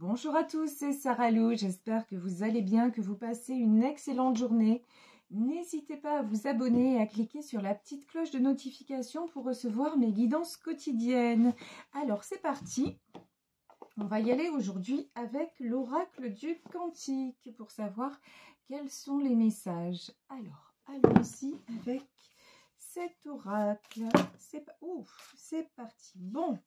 Bonjour à tous, c'est Sarah Lou, j'espère que vous allez bien, que vous passez une excellente journée. N'hésitez pas à vous abonner et à cliquer sur la petite cloche de notification pour recevoir mes guidances quotidiennes. Alors c'est parti, on va y aller aujourd'hui avec l'oracle du Cantique pour savoir quels sont les messages. Alors allons-y avec cet oracle, c'est parti. Bon.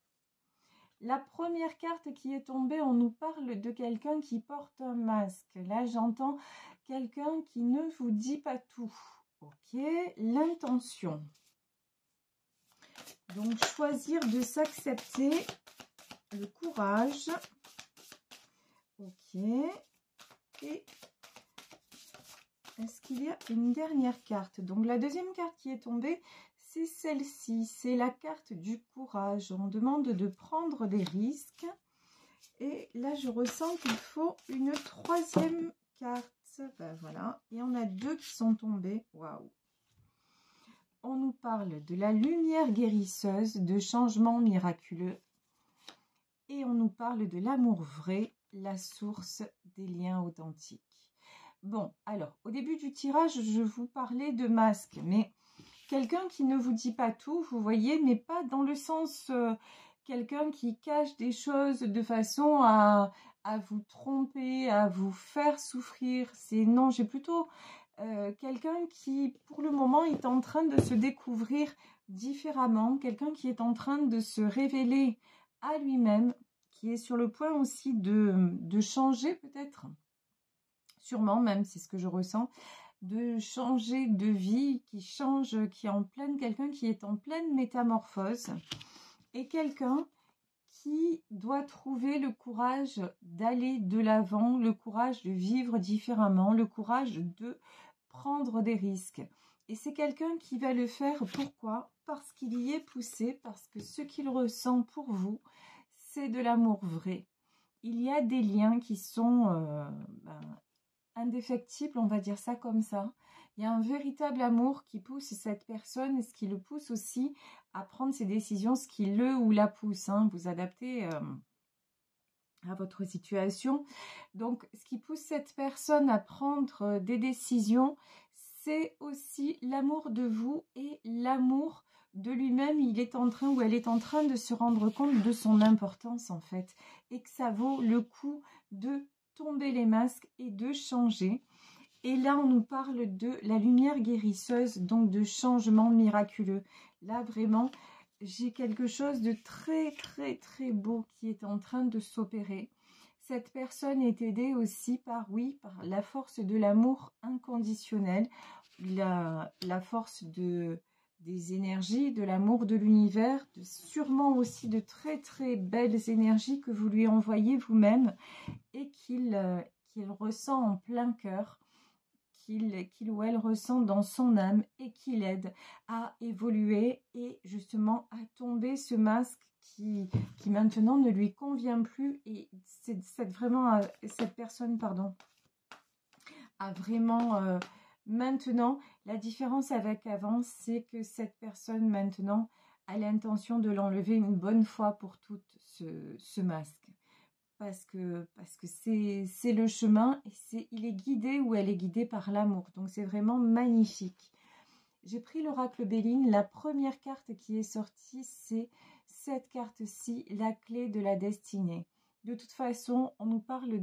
La première carte qui est tombée, on nous parle de quelqu'un qui porte un masque. Là, j'entends quelqu'un qui ne vous dit pas tout. Ok, l'intention. Donc, choisir de s'accepter, le courage. Ok. Et est-ce qu'il y a une dernière carte? Donc, la deuxième carte qui est tombée, c'est celle-ci, c'est la carte du courage. On demande de prendre des risques. Et là, je ressens qu'il faut une troisième carte. Ben voilà. Et on a deux qui sont tombées. Waouh! On nous parle de la lumière guérisseuse, de changements miraculeux. Et on nous parle de l'amour vrai, la source des liens authentiques. Bon, alors, au début du tirage, je vous parlais de masque, mais quelqu'un qui ne vous dit pas tout, vous voyez, mais pas dans le sens quelqu'un qui cache des choses de façon à vous tromper, à vous faire souffrir. C'est non, j'ai plutôt quelqu'un qui, pour le moment, est en train de se découvrir différemment, quelqu'un qui est en train de se révéler à lui-même, qui est sur le point aussi de changer peut-être, sûrement même, c'est ce que je ressens, de changer de vie, qui change, qui est en pleine, quelqu'un qui est en pleine métamorphose et quelqu'un qui doit trouver le courage d'aller de l'avant, le courage de vivre différemment, le courage de prendre des risques. Et c'est quelqu'un qui va le faire, pourquoi? Parce qu'il y est poussé, parce que ce qu'il ressent pour vous, c'est de l'amour vrai. Il y a des liens qui sont indéfectible, on va dire ça comme ça. Il y a un véritable amour qui pousse cette personne et ce qui le pousse aussi à prendre ses décisions, ce qui le ou la pousse. Vous adaptez à votre situation. Donc, ce qui pousse cette personne à prendre des décisions, c'est aussi l'amour de vous et l'amour de lui-même. Il est en train ou elle est en train de se rendre compte de son importance en fait et que ça vaut le coup de tomber les masques et de changer. Et là, on nous parle de la lumière guérisseuse, donc de changement miraculeux. Là, vraiment, j'ai quelque chose de très, très, très beau qui est en train de s'opérer. Cette personne est aidée aussi par, oui, par la force de l'amour inconditionnel, la force des énergies, de l'amour de l'univers, sûrement aussi de très, très belles énergies que vous lui envoyez vous-même et qu'il ressent en plein cœur, qu'il ou elle ressent dans son âme et qui l'aide à évoluer et justement à tomber ce masque qui maintenant ne lui convient plus. Et cette personne a vraiment maintenant, la différence avec avant, c'est que cette personne maintenant a l'intention de l'enlever une bonne fois pour toutes, ce masque. Parce que c'est le chemin et il est guidé ou elle est guidée par l'amour. Donc c'est vraiment magnifique. J'ai pris l'oracle Béline. La première carte qui est sortie, c'est cette carte-ci, la clé de la destinée. De toute façon, on nous parle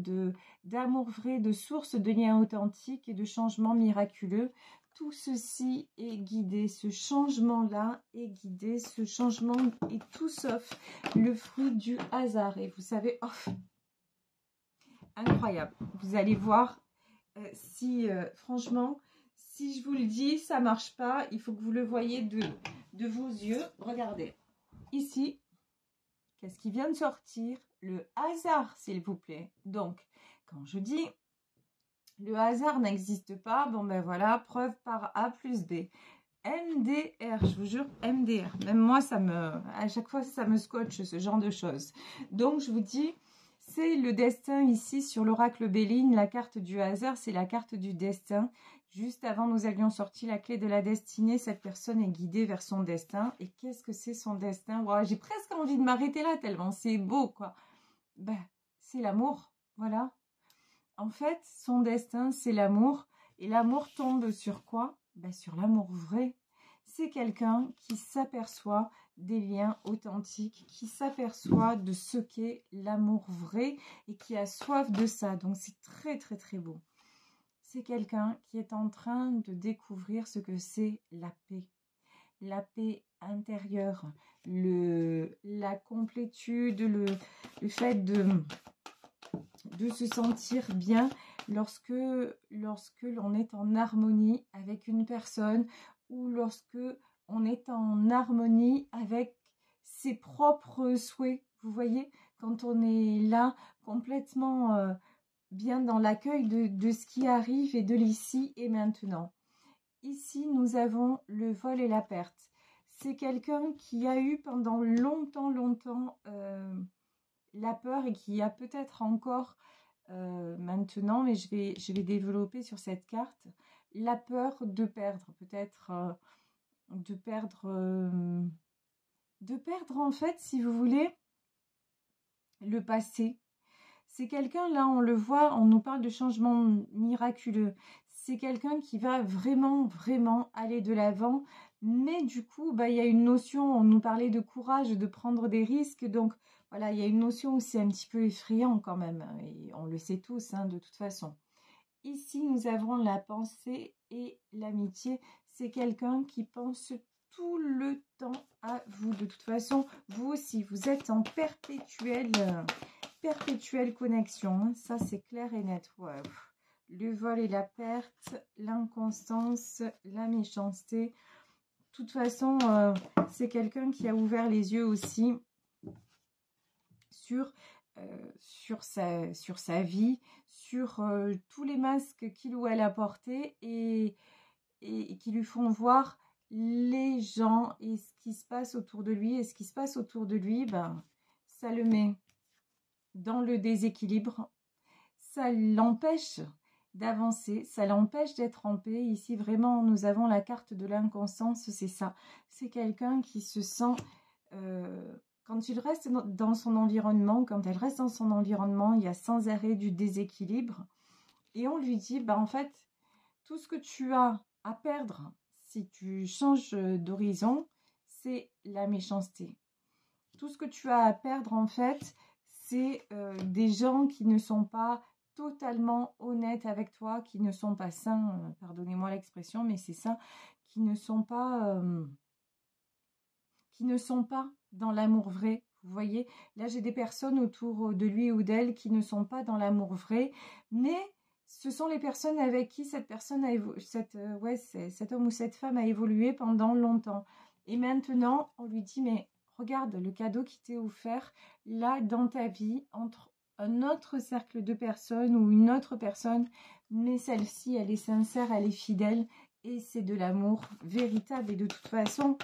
d'amour vrai, de source de liens authentiques et de changements miraculeux. Tout ceci est guidé, ce changement-là est guidé, ce changement est tout sauf le fruit du hasard. Et vous savez, incroyable. Vous allez voir, franchement, si je vous le dis, ça ne marche pas. Il faut que vous le voyez de vos yeux. Regardez, ici, qu'est-ce qui vient de sortir? Le hasard, s'il vous plaît. Donc, quand je dis le hasard n'existe pas, bon ben voilà, preuve par A plus B. MDR, je vous jure, MDR. Même moi, à chaque fois, ça me scotche, ce genre de choses. Donc, je vous dis, c'est le destin ici sur l'oracle Béline. La carte du hasard, c'est la carte du destin. Juste avant, nous avions sorti la clé de la destinée. Cette personne est guidée vers son destin. Et qu'est-ce que c'est son destin? Wow, j'ai presque envie de m'arrêter là, tellement c'est beau, quoi. Ben, c'est l'amour. Voilà. En fait, son destin, c'est l'amour. Et l'amour tombe sur quoi? Ben, sur l'amour vrai. C'est quelqu'un qui s'aperçoit des liens authentiques, qui s'aperçoit de ce qu'est l'amour vrai et qui a soif de ça. Donc, c'est très, très, très beau. C'est quelqu'un qui est en train de découvrir ce que c'est la paix intérieure, la complétude, le fait de se sentir bien lorsque l'on est en harmonie avec une personne ou lorsque on est en harmonie avec ses propres souhaits. Vous voyez, quand on est là complètement bien dans l'accueil de ce qui arrive et de l'ici et maintenant. Ici, nous avons le vol et la perte. C'est quelqu'un qui a eu pendant longtemps la peur et qui a peut-être encore maintenant, mais je vais développer sur cette carte, la peur de perdre, peut-être de perdre en fait, si vous voulez, le passé. C'est quelqu'un, là, on le voit, on nous parle de changement miraculeux. C'est quelqu'un qui va vraiment, vraiment aller de l'avant. Mais du coup, bah, il y a une notion, on nous parlait de courage, de prendre des risques. Donc, voilà, il y a une notion où c'est un petit peu effrayant quand même. Et on le sait tous, hein, de toute façon. Ici, nous avons la pensée et l'amitié. C'est quelqu'un qui pense tout le temps à vous. De toute façon, vous aussi, vous êtes en perpétuelle connexion. Hein. Ça, c'est clair et net. Ouais. Le vol et la perte, l'inconstance, la méchanceté. De toute façon, c'est quelqu'un qui a ouvert les yeux aussi sur sa vie, sur tous les masques qu'il ou elle a portés et qui lui font voir les gens et ce qui se passe autour de lui. Et ce qui se passe autour de lui, ben, ça le met dans le déséquilibre. Ça l'empêche d'avancer, ça l'empêche d'être en paix. Ici, vraiment, nous avons la carte de l'inconstance, c'est ça. C'est quelqu'un qui se sent... quand il reste dans son environnement, quand elle reste dans son environnement, il y a sans arrêt du déséquilibre. Et on lui dit, bah, en fait, tout ce que tu as à perdre si tu changes d'horizon, c'est la méchanceté. Tout ce que tu as à perdre, en fait, c'est des gens qui ne sont pas totalement honnêtes avec toi, qui ne sont pas sains, pardonnez-moi l'expression, mais c'est ça, qui ne sont pas dans l'amour vrai. Vous voyez, là j'ai des personnes autour de lui ou d'elle qui ne sont pas dans l'amour vrai, mais ce sont les personnes avec qui cette personne cet homme ou cette femme a évolué pendant longtemps. Et maintenant, on lui dit, mais regarde le cadeau qui t'est offert là dans ta vie, entre un autre cercle de personnes ou une autre personne, mais celle-ci, elle est sincère, elle est fidèle et c'est de l'amour véritable. Et de toute façon,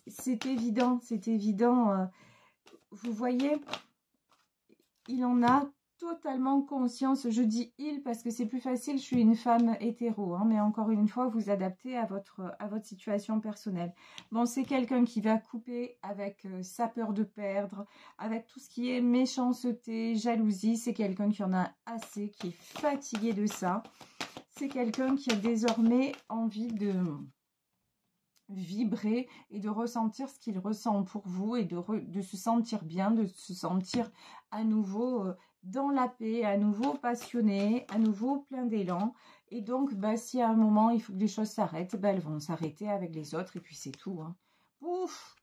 c'est évident, vous voyez, il en a totalement conscience. Je dis il parce que c'est plus facile, je suis une femme hétéro, hein, mais encore une fois, vous adaptez à votre situation personnelle. Bon, c'est quelqu'un qui va couper avec sa peur de perdre, avec tout ce qui est méchanceté, jalousie. C'est quelqu'un qui en a assez, qui est fatigué de ça. C'est quelqu'un qui a désormais envie de vibrer et de ressentir ce qu'il ressent pour vous et de se sentir bien, de se sentir à nouveau dans la paix, à nouveau passionné, à nouveau plein d'élan. Et donc, bah, si à un moment il faut que les choses s'arrêtent, bah, elles vont s'arrêter avec les autres et puis c'est tout. Hein. Ouf!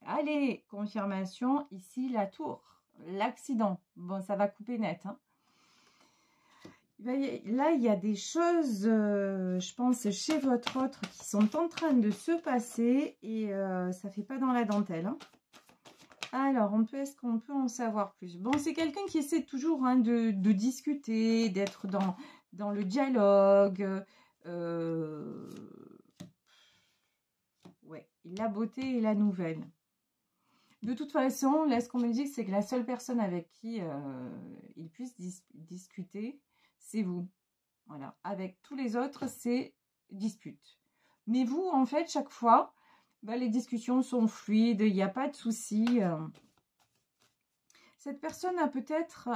Allez, confirmation, ici la tour, l'accident. Bon, ça va couper net, hein. Là, il y a des choses, je pense, chez votre autre qui sont en train de se passer et ça ne fait pas dans la dentelle. Hein. Alors, est-ce qu'on peut en savoir plus? Bon, c'est quelqu'un qui essaie toujours hein, de discuter, d'être dans le dialogue. Ouais, la beauté et la nouvelle. De toute façon, là, ce qu'on me dit, c'est que la seule personne avec qui il puisse discuter, c'est vous. Voilà. Avec tous les autres, c'est dispute. Mais vous, en fait, chaque fois, bah, les discussions sont fluides, il n'y a pas de souci. Cette personne a peut-être,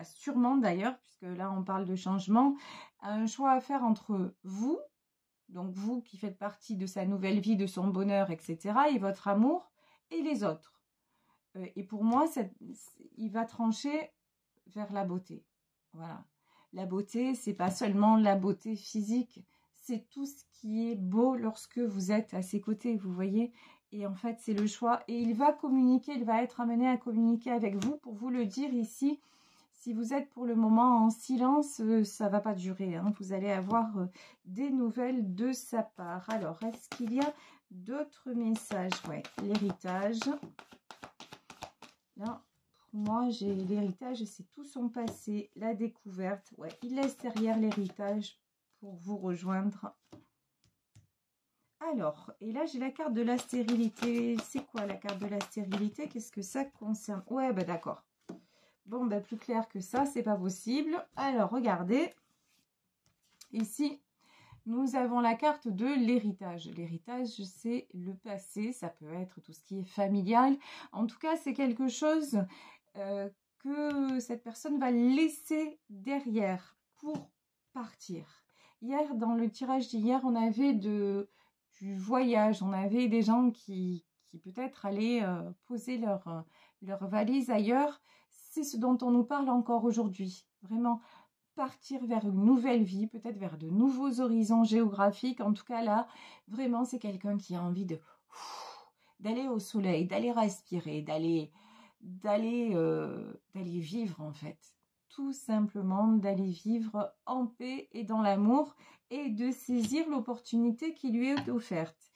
sûrement d'ailleurs, puisque là on parle de changement, un choix à faire entre vous, donc vous qui faites partie de sa nouvelle vie, de son bonheur, etc., et votre amour, et les autres. Et pour moi, il va trancher vers la beauté. Voilà. La beauté, c'est pas seulement la beauté physique, c'est tout ce qui est beau lorsque vous êtes à ses côtés, vous voyez. Et en fait, c'est le choix. Et il va communiquer, il va être amené à communiquer avec vous pour vous le dire ici. Si vous êtes pour le moment en silence, ça va pas durer, hein. Vous allez avoir des nouvelles de sa part. Alors, est-ce qu'il y a d'autres messages? Ouais, l'héritage. Là, pour moi, j'ai l'héritage, c'est tout son passé, la découverte. Ouais, il laisse derrière l'héritage pour vous rejoindre. Alors, et là, j'ai la carte de la stérilité. C'est quoi la carte de la stérilité? Qu'est-ce que ça concerne? Ouais, bah d'accord. Bon, ben plus clair que ça, c'est pas possible. Alors, regardez. Ici, nous avons la carte de l'héritage. L'héritage, c'est le passé. Ça peut être tout ce qui est familial. En tout cas, c'est quelque chose que cette personne va laisser derrière pour partir. Hier, dans le tirage d'hier, on avait du voyage. On avait des gens qui peut-être allaient poser leur valise ailleurs. C'est ce dont on nous parle encore aujourd'hui. Vraiment, partir vers une nouvelle vie, peut-être vers de nouveaux horizons géographiques. En tout cas, là, vraiment, c'est quelqu'un qui a envie d'aller au soleil, d'aller respirer, d'aller vivre, en fait. Tout simplement, d'aller vivre en paix et dans l'amour et de saisir l'opportunité qui lui est offerte.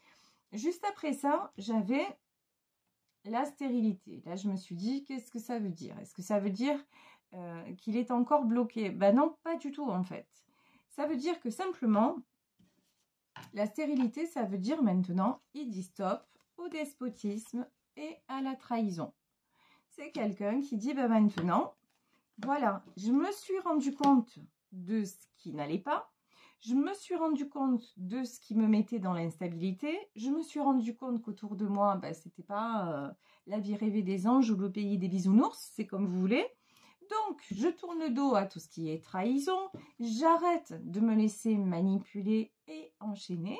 Juste après ça, j'avais la stérilité. Là, je me suis dit, qu'est-ce que ça veut dire? Est-ce que ça veut dire qu'il est encore bloqué? Ben non, pas du tout en fait. Ça veut dire que simplement, la stérilité, ça veut dire maintenant, il dit stop au despotisme et à la trahison. C'est quelqu'un qui dit, ben maintenant, voilà, je me suis rendu compte de ce qui n'allait pas. Je me suis rendu compte de ce qui me mettait dans l'instabilité. Je me suis rendu compte qu'autour de moi, ben, c'était pas la vie rêvée des anges ou le pays des bisounours, c'est comme vous voulez. Donc, je tourne le dos à tout ce qui est trahison. J'arrête de me laisser manipuler et enchaîner.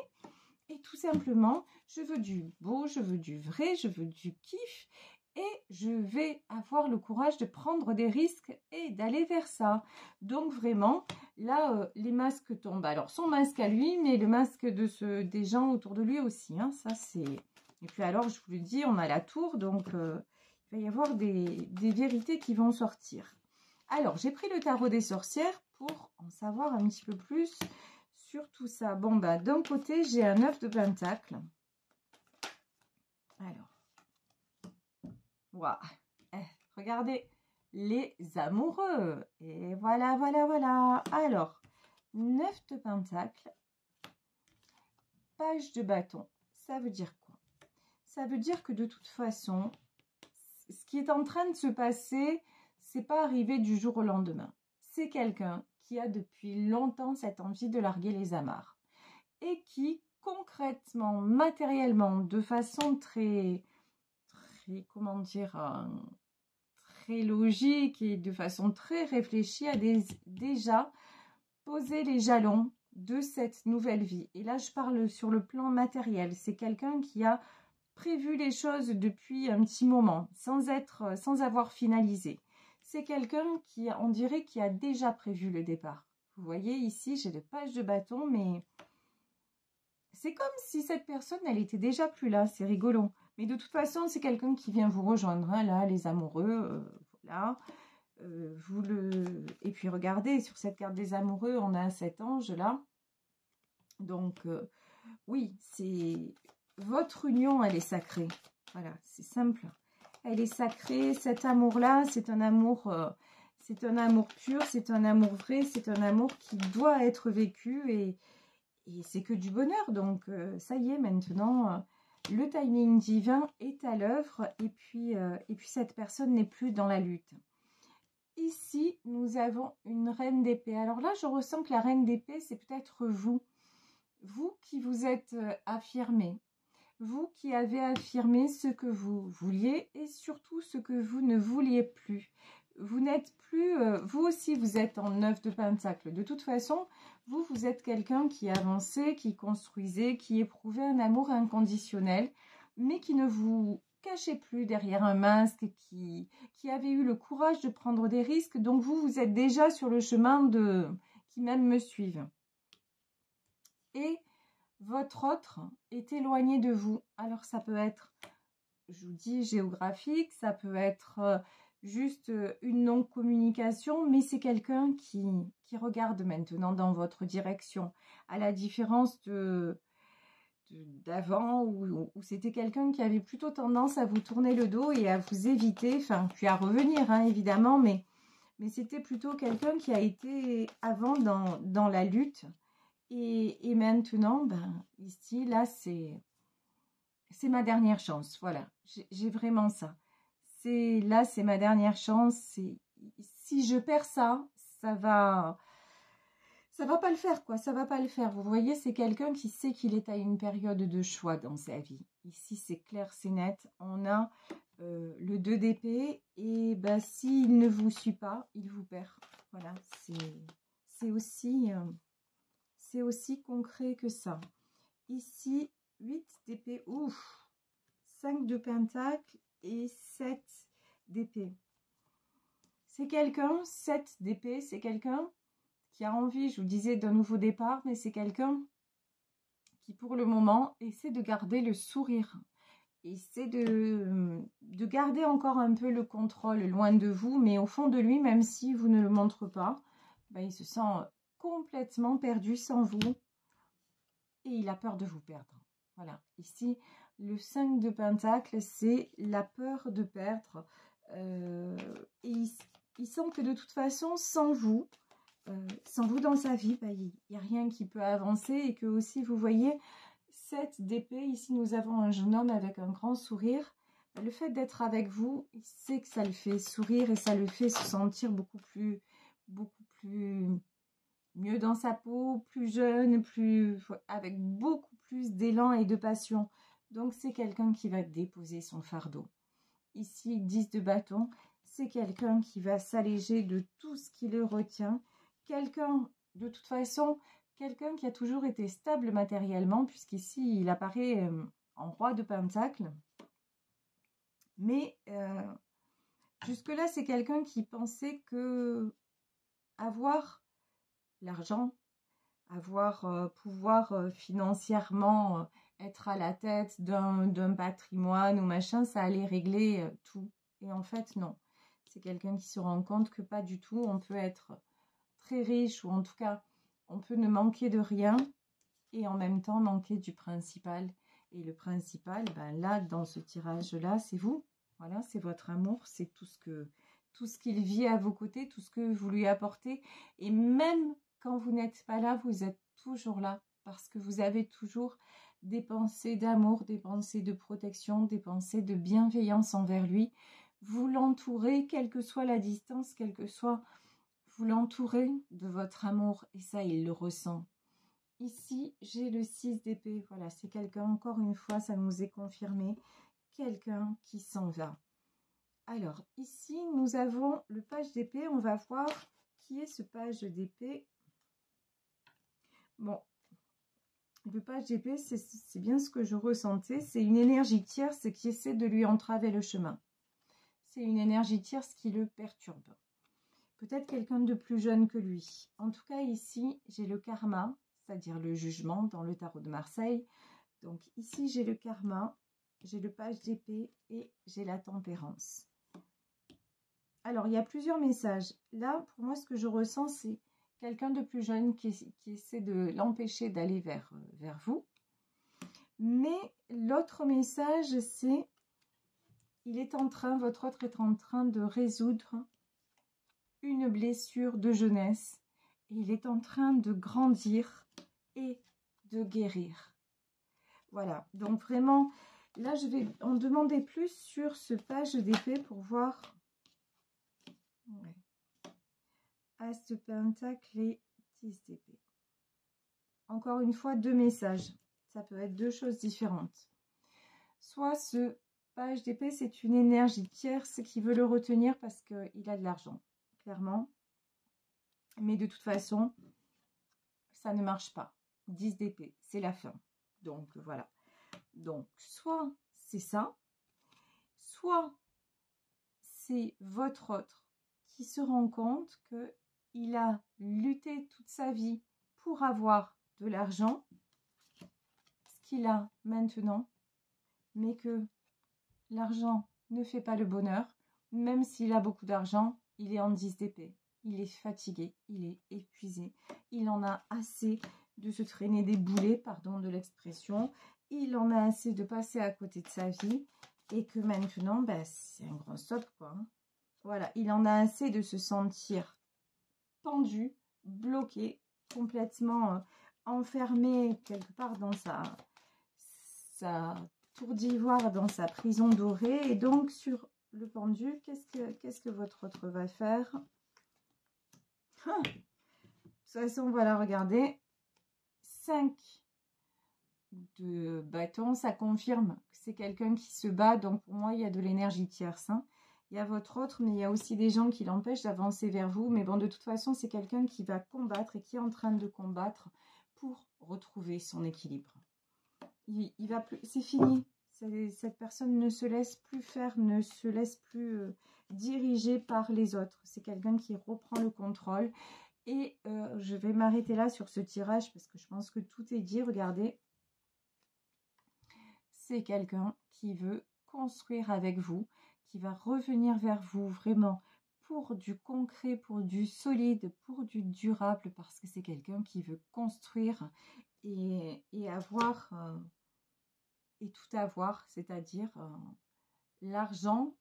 Et tout simplement, je veux du beau, je veux du vrai, je veux du kiff. Et je vais avoir le courage de prendre des risques et d'aller vers ça. Donc vraiment, là, les masques tombent. Alors, son masque à lui, mais le masque des gens autour de lui aussi. Hein, ça, c'est... Et puis alors, je vous le dis, on a la tour, donc il va y avoir des vérités qui vont sortir. Alors, j'ai pris le tarot des sorcières pour en savoir un petit peu plus sur tout ça. Bon, bah, d'un côté, j'ai un 9 de pentacle. Alors. Wow. Regardez, les amoureux. Et voilà, voilà, voilà. Alors, 9 de pentacle, page de bâton. Ça veut dire quoi? Ça veut dire que de toute façon, ce qui est en train de se passer, c'est pas arrivé du jour au lendemain. C'est quelqu'un qui a depuis longtemps cette envie de larguer les amarres. Et qui, concrètement, matériellement, de façon très comment dire, très logique et de façon très réfléchie, a déjà posé les jalons de cette nouvelle vie. Et là, je parle sur le plan matériel. C'est quelqu'un qui a prévu les choses depuis un petit moment, sans avoir finalisé. C'est quelqu'un qui, on dirait, qui a déjà prévu le départ. Vous voyez, ici, j'ai le page de bâton, mais c'est comme si cette personne, elle était déjà plus là. C'est rigolo. Mais de toute façon, c'est quelqu'un qui vient vous rejoindre. Hein, là, les amoureux, voilà. Et puis, regardez, sur cette carte des amoureux, on a cet ange-là. Donc, oui, c'est... Votre union, elle est sacrée. Voilà, c'est simple. Elle est sacrée. Cet amour-là, c'est un amour pur, c'est un amour vrai, c'est un amour qui doit être vécu et c'est que du bonheur. Donc, ça y est, maintenant... le timing divin est à l'œuvre et puis cette personne n'est plus dans la lutte. Ici, nous avons une reine d'épée. Alors là, je ressens que la reine d'épée, c'est peut-être vous. Vous qui vous êtes affirmé. Vous qui avez affirmé ce que vous vouliez et surtout ce que vous ne vouliez plus. Vous n'êtes plus, vous aussi vous êtes en 9 de Pentacle. De toute façon, vous êtes quelqu'un qui avançait, qui construisait, qui éprouvait un amour inconditionnel, mais qui ne vous cachez plus derrière un masque, qui avait eu le courage de prendre des risques. Donc vous êtes déjà sur le chemin qui même me suivent. Et votre autre est éloigné de vous. Alors ça peut être, je vous dis, géographique, ça peut être juste une non-communication, mais c'est quelqu'un qui regarde maintenant dans votre direction, à la différence d'avant où c'était quelqu'un qui avait plutôt tendance à vous tourner le dos et à vous éviter, enfin puis à revenir hein, évidemment, mais c'était plutôt quelqu'un qui a été avant dans la lutte et maintenant, ben, ici, là, c'est ma dernière chance, voilà, j'ai vraiment ça. Là, c'est ma dernière chance, si je perds ça, ça va pas le faire, quoi, ça va pas le faire. Vous voyez, c'est quelqu'un qui sait qu'il est à une période de choix dans sa vie. Ici, c'est clair, c'est net. On a le 2 d'épée et ben, s'il ne vous suit pas, il vous perd. Voilà, c'est aussi concret que ça. Ici, 8 d'épée, ouf, 5 de pentacle et 7 d'épée. C'est quelqu'un, 7 d'épée, c'est quelqu'un qui a envie, je vous disais, d'un nouveau départ, mais c'est quelqu'un qui, pour le moment, essaie de garder le sourire, essaie de garder encore un peu le contrôle loin de vous, mais au fond de lui, même si vous ne le montrez pas, ben, il se sent complètement perdu sans vous et il a peur de vous perdre. Voilà, ici, le 5 de pentacle, c'est la peur de perdre. Et il sent que de toute façon, sans vous dans sa vie, bah, il n'y a rien qui peut avancer et que aussi, vous voyez, 7 d'épée, ici nous avons un jeune homme avec un grand sourire. Le fait d'être avec vous, il sait que ça le fait sourire et ça le fait se sentir beaucoup plus mieux dans sa peau, plus jeune, avec beaucoup plus d'élan et de passion. Donc c'est quelqu'un qui va déposer son fardeau. Ici, 10 de bâton, c'est quelqu'un qui va s'alléger de tout ce qui le retient. Quelqu'un, de toute façon, quelqu'un qui a toujours été stable matériellement, puisqu'ici, il apparaît en roi de pentacle. Mais jusque-là, c'est quelqu'un qui pensait que avoir l'argent, pouvoir financièrement être à la tête d'un patrimoine ou machin, ça allait régler tout. Et en fait, non. C'est quelqu'un qui se rend compte que pas du tout. On peut être très riche ou en tout cas, on peut ne manquer de rien et en même temps manquer du principal. Et le principal, ben là, dans ce tirage-là, c'est vous. Voilà, c'est votre amour, c'est tout ce qu'il vit à vos côtés, tout ce que vous lui apportez. Et même quand vous n'êtes pas là, vous êtes toujours là parce que vous avez toujours des pensées d'amour, des pensées de protection, des pensées de bienveillance envers lui. Vous l'entourez, quelle que soit la distance, vous l'entourez de votre amour et ça, il le ressent. Ici, j'ai le 6 d'épée. Voilà, c'est quelqu'un, encore une fois, ça nous est confirmé, quelqu'un qui s'en va. Alors, ici, nous avons le page d'épée. On va voir qui est ce page d'épée. Bon, le page d'épée, c'est bien ce que je ressentais. C'est une énergie tierce qui essaie de lui entraver le chemin. C'est une énergie tierce qui le perturbe. Peut-être quelqu'un de plus jeune que lui. En tout cas, ici, j'ai le karma, c'est-à-dire le jugement dans le tarot de Marseille. Donc ici, j'ai le karma, j'ai le page d'épée et j'ai la tempérance. Alors, il y a plusieurs messages. Là, pour moi, ce que je ressens, c'est quelqu'un de plus jeune qui essaie de l'empêcher d'aller vers vous. Mais l'autre message, c'est votre autre est en train de résoudre une blessure de jeunesse. Et il est en train de grandir et de guérir. Voilà, donc vraiment, là, je vais en demander plus sur ce page d'épée pour voir. Ouais. As de pentacle et 10 d'épée. Encore une fois, deux messages. Ça peut être deux choses différentes. soit ce page d'épée, c'est une énergie tierce qui veut le retenir parce qu'il a de l'argent, clairement. Mais de toute façon, ça ne marche pas. 10 d'épée, c'est la fin. Donc, voilà. Donc, soit c'est ça, soit c'est votre autre qui se rend compte qu'il a lutté toute sa vie pour avoir de l'argent, ce qu'il a maintenant, mais que l'argent ne fait pas le bonheur. Même s'il a beaucoup d'argent, il est en 10 d'épée. Il est fatigué, il est épuisé. Il en a assez de se traîner des boulets, pardon de l'expression. Il en a assez de passer à côté de sa vie. Et que maintenant, c'est un grand stop, quoi. Voilà, il en a assez de se sentir pendu, bloqué, complètement enfermé quelque part dans sa tour d'ivoire, dans sa prison dorée. Et donc, sur le pendu, qu'est-ce que votre autre va faire? De toute façon, voilà, regardez. 5 de bâton, ça confirme que c'est quelqu'un qui se bat. Donc, pour moi, il y a de l'énergie tierce. Il y a votre autre, mais il y a aussi des gens qui l'empêchent d'avancer vers vous. Mais bon, de toute façon, c'est quelqu'un qui va combattre et qui est en train de combattre pour retrouver son équilibre. Il va plus, c'est fini. Cette personne ne se laisse plus faire, ne se laisse plus diriger par les autres. C'est quelqu'un qui reprend le contrôle. Et je vais m'arrêter là sur ce tirage parce que je pense que tout est dit. Regardez, c'est quelqu'un qui veut construire avec vous, qui va revenir vers vous vraiment pour du concret, pour du solide, pour du durable, parce que c'est quelqu'un qui veut construire et avoir et tout avoir, c'est-à-dire l'argent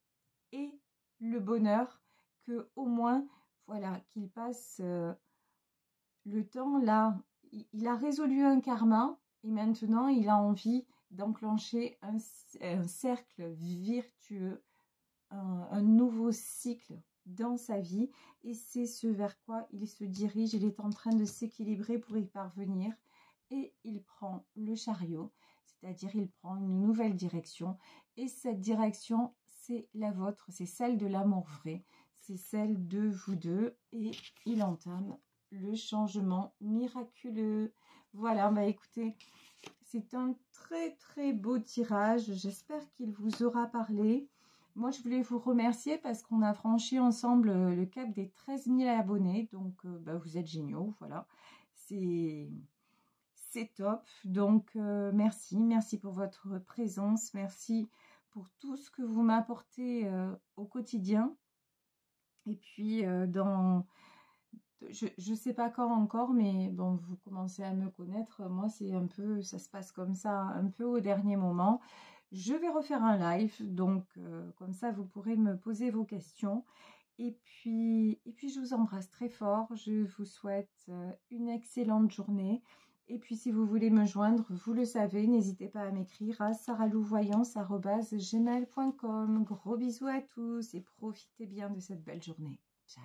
et le bonheur, que au moins, voilà, qu'il passe le temps là. Il a résolu un karma et maintenant il a envie d'enclencher un cercle virtueux, un nouveau cycle dans sa vie, et c'est ce vers quoi il se dirige. Il est en train de s'équilibrer pour y parvenir et il prend le chariot, c'est-à-dire il prend une nouvelle direction, et cette direction, c'est la vôtre, c'est celle de l'amour vrai, c'est celle de vous deux, et il entame le changement miraculeux. Voilà, écoutez, c'est un très très beau tirage. J'espère qu'il vous aura parlé. Moi, je voulais vous remercier parce qu'on a franchi ensemble le cap des 13 000 abonnés. Donc, vous êtes géniaux. Voilà, c'est top. Donc, merci pour votre présence. Merci pour tout ce que vous m'apportez au quotidien. Et puis, je ne sais pas quand encore, mais bon, vous commencez à me connaître. Moi, c'est un peu, ça se passe comme ça, un peu au dernier moment. Je vais refaire un live, donc comme ça, vous pourrez me poser vos questions. Et puis, je vous embrasse très fort. Je vous souhaite une excellente journée. Et puis, si vous voulez me joindre, vous le savez, n'hésitez pas à m'écrire à saralouvoyance@gmail.com. Gros bisous à tous et profitez bien de cette belle journée. Ciao.